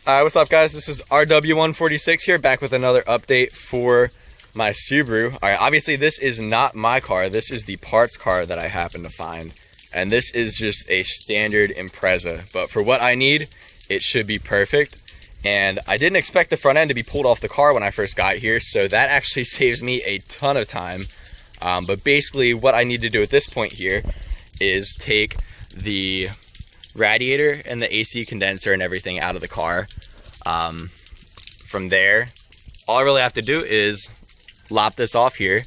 What's up guys, this is RW146 here, back with another update for my Subaru. Alright, obviously this is not my car, this is the parts car that I happened to find. And this is just a standard Impreza, but for what I need, it should be perfect. And I didn't expect the front end to be pulled off the car when I first got here, so that actually saves me a ton of time. But basically what I need to do at this point here is take the radiator and the AC condenser and everything out of the car. From there, all I really have to do is lop this off here,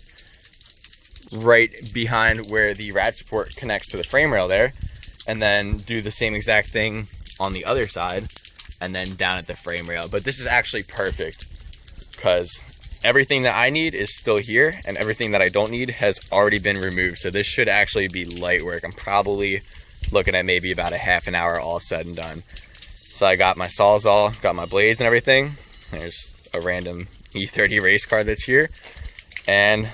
right behind where the rad support connects to the frame rail there, and then do the same exact thing on the other side, and then down at the frame rail. But this is actually perfect because everything that I need is still here, and everything that I don't need has already been removed. So this should actually be light work. I'm probably looking at maybe about a half an hour all said and done. So I got my sawzall, got my blades and everything. There's a random E30 race car that's here. And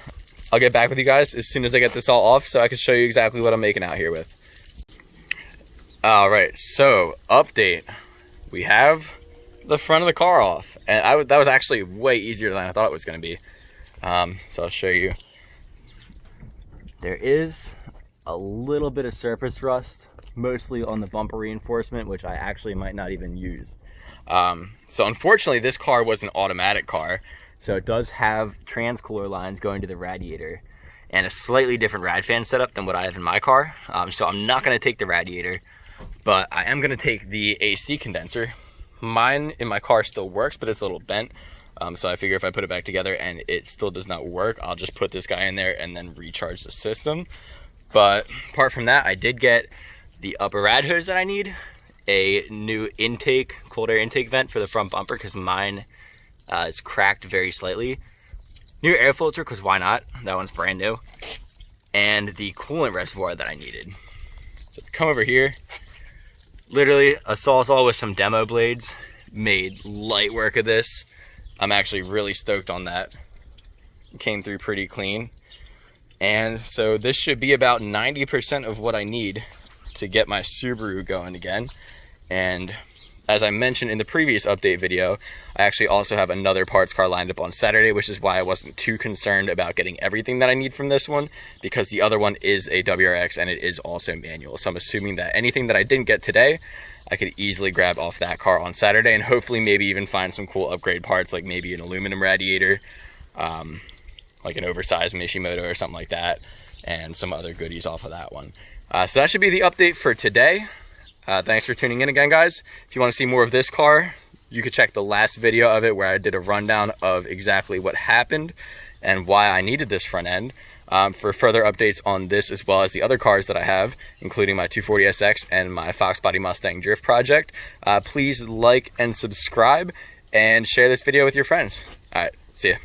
I'll get back with you guys as soon as I get this all off so I can show you exactly what I'm making out here with. Alright, so update. We have the front of the car off. And that was actually way easier than I thought it was going to be. So I'll show you. There is a little bit of surface rust, mostly on the bumper reinforcement, which I actually might not even use. So unfortunately this car was an automatic car, so it does have trans-cooler lines going to the radiator and a slightly different rad fan setup than what I have in my car. So I'm not going to take the radiator, but I am going to take the AC condenser. Mine in my car still works, but it's a little bent. So I figure if I put it back together and it still does not work, I'll just put this guy in there and then recharge the system. But apart from that, I did get the upper rad hose that I need, a new intake, cold air intake vent for the front bumper because mine is cracked very slightly, new air filter because why not, that one's brand new, and the coolant reservoir that I needed. So come over here, literally a sawzall with some demo blades, made light work of this. I'm actually really stoked on that. It came through pretty clean. And so this should be about 90% of what I need to get my Subaru going again. And as I mentioned in the previous update video, I actually also have another parts car lined up on Saturday, which is why I wasn't too concerned about getting everything that I need from this one, because the other one is a WRX and it is also manual. So I'm assuming that anything that I didn't get today, I could easily grab off that car on Saturday and hopefully maybe even find some cool upgrade parts, like maybe an aluminum radiator, like an oversized Mishimoto or something like that, and some other goodies off of that one. So that should be the update for today. Thanks for tuning in again, guys. If you want to see more of this car, you could check the last video of it where I did a rundown of exactly what happened and why I needed this front end. For further updates on this as well as the other cars that I have, including my 240SX and my Fox Body Mustang Drift project, please like and subscribe and share this video with your friends. All right, see ya.